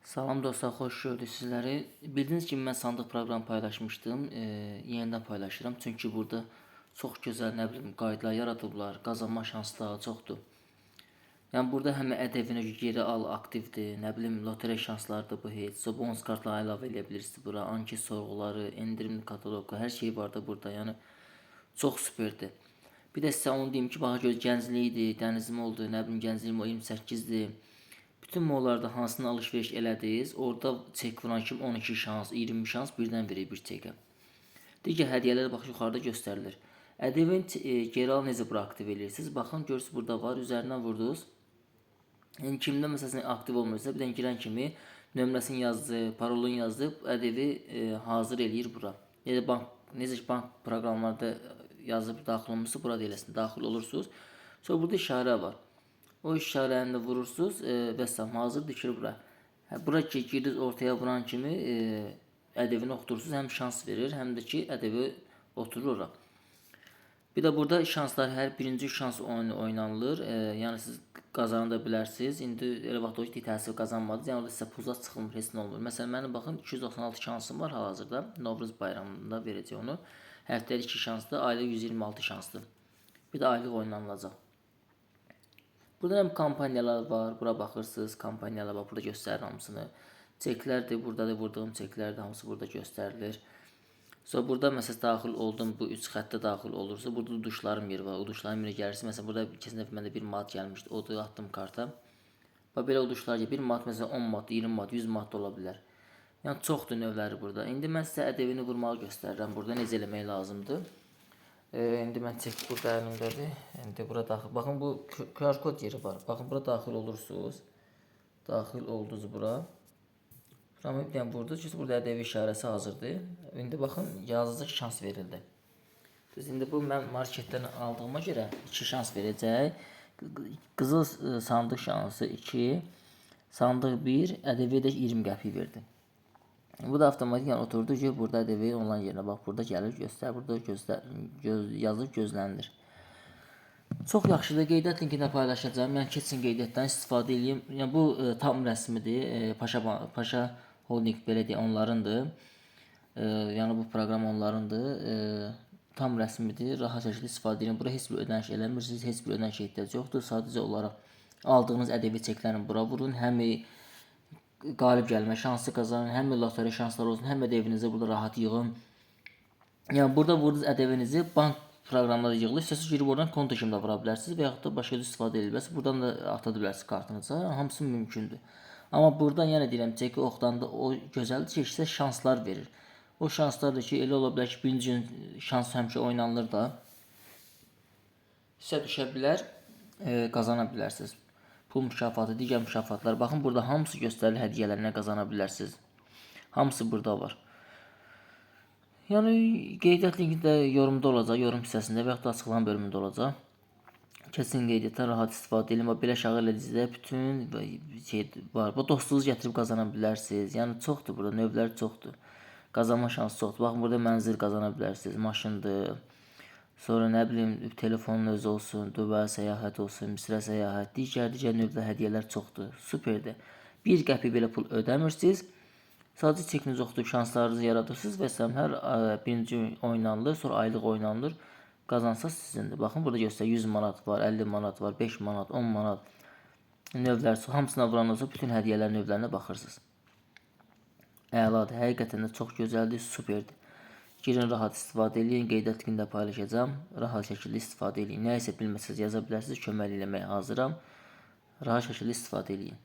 Salam dostlar, xoş gördük sizləri. Bildiyiniz kimi mən sandıq proqram paylaşmışdım. Yenidən paylaşıram. Çünki burada çox gözəl, nə bilim, qaydalar yaradıblar. Qazanma şansları çoxdur. Yəni burada həm ƏDV-ni geri al aktivdir, nə bilim, lotereya şanslarıdır bu heç. Bonus kartları əlavə edə bilirsiniz bura. Anket sorğuları, endirimli kataloqu, hər şey var da burada. Yəni çox superdir. Bir də sizə onu deyim ki, bax gör gənclikdir, dənizim oldu, nə bilim, gəncliyim o 28-dir. Bütün mollarda hansını alış-veriş elədiniz, orada çek vuran kimi 12 şans, 20 şans birdən verir bir çekə. Digər hədiyyələr bax yuxarıda göstərilir. ƏDV-ni geri al necə bura aktiv edirsiniz? Baxın, görürsünüz burada var, üzərindən vurdunuz. Yəni kimdə məsələn aktiv olmursa, bir dənə girən kimi nömrəsini yazdı, parolunu yazdı, ƏDV hazır eləyir bura. Necə ki bank proqramlarda yazıb daxil olmuşsa, burada eləsin, daxil olursunuz. Sonra burada işarə var. O işarəni vurursunuz və hazır dikir bura. Bura ki girdiniz ortaya vuran kimi ədəbini oxutursunuz. Həm şans verir, həm də ki ədəbi oturur ora. Bir də burada şanslar hər birinci şans oyunu oynanılır. Yəni siz qazana da bilərsiniz. İndi elə vaxt o ki təsir qazanmadınız. Yəni orada sizə pullar çıxılmır, heç nə olmur. Məsələn mənim baxın 296 şansım var hal-hazırda. Novruz bayramında verəcək onu. Həftəlik 2 şansdır, aylıq 126 şansdır. Bir də aylıq oynanılacaq. Burada hem kampanyalar var. Bura baxırsınız, kampanyalar var. Burada göstərir hamısını. Çeklər də buradadır, vurduğum çeklər də hamısı burada göstərilir. Sonra burada məsələn daxil oldum, bu 3 xəttə daxil olursa, burada uduşlarım yeri var. Uduşlarım yeri gəlirsə, məsələn burada keçən dəfə məndə 1 manat gəlmişdi. O da atdım karta. Bax belə uduşlar ki 1 manat məsələn 10 manat, 20 manat, 100 manat da ola bilər. Yəni çoxdur növləri burada. İndi mən sizə ədəbini vurmağı göstərirəm. Burada necə eləmək lazımdır. İndi mən çek burada əlimdədir. İndi bura daxil. Baxın bu QR kod yeri var. Baxın bura daxil olursunuz. Daxil oldunuz bura. Buramı bir dənə vurdunuz. Burada ədəbi işarəsi hazırdır. İndi baxın yazıcı şans verildi. Biz indi bu mən marketdən aldığıma görə 2 şans verəcək. Qızıl sandıq şansı 2, sandıq 1, ədəbi də 20 qəpik verdi. Bu da avtomatik yəni oturdu ki, burada ƏDV olan yerinə bax, burada gəlir, göstər, burada yazıb gözlənilir. Çox yaxşıdır, qeydiyyat linkində paylaşacağım. Mən keçin qeydiyyatdan istifadə edeyim. Yəni bu tam rəsmidir. Paşa Holding belə deyə onlarındır. Yəni bu proqram onlarındır. Tam rəsmidir. Rahat şəkildə istifadə edin. Bura heç bir ödəniş eləmirsiniz, heç bir ödəniş ehtiyac yoxdur. Sadəcə olaraq aldığınız ƏDV çeklərini bura vurun. Həm qalib gəlmə şansı qazanın, həm lotereya şansları olsun, həm də evinizə burada rahat yığın. Yəni burada vurdunuz ədəvinizi bank proqramında yığılır. İstəsəz girib oradan konto kimi də vura bilərsiniz və yaxud da başqa cür istifadə edə bilərsiniz. Buradan da ata bilərsiniz kartınıza. Hamısı mümkündür. Amma buradan yenə deyirəm, çeki oxudanda o gözəldir ki, sizə şanslar verir. O şanslar da ki, elə ola bilər ki, birinci gün şans həmişə oynanılır da. Sizə düşə bilər, qazana bilərsiniz. Pul mükafatı, digər mükafatlar. Baxın burada hamısı göstərilir, hədiyyələr nə qazana bilərsiniz. Hamısı burada var. Yəni qeydiyyat linki də yorumda olacaq, yorum hissəsində və yaxud da açıqlama bölümündə olacaq. Kesin qeydiyyatdan rahat istifadə edin. Belə aşağı elədiyinizdə bütün şey var. Bu dostunuzu gətirib qazana bilərsiniz. Yəni çoxdur burada, növləri çoxdur. Qazanma şansı çoxdur. Baxın burada mənzil qazana bilərsiniz, maşındır. Sonra nə bilim telefonun özü olsun, Dubai səyahət olsun, Misrə səyahət, digər növdə hədiyyələr çoxdur. Superdir. 1 qəpik belə pul ödəmirsiniz. Sadəcə çekinizi oxudub şanslarınızı yaradırsınız və hər birinci oynanılır, sonra aylıq oynanılır. Qazansaz sizindir. Baxın burada göstərir 100 manat var, 50 manat var, 5 manat, 10 manat növlər. Hamısına vurandan sonra bütün hədiyyələr növlərinə baxırsınız. Əladır. Həqiqətən də çox gözəldir, superdir. Girin, rahat istifadə edin. Qeydiyyat linkində paylaşacağım. Rahat şəkildə istifadə edin. Nə isə bilməsəz yaza bilərsiniz. Kömək eləməyə hazıram. Rahat şəkildə istifadə edin.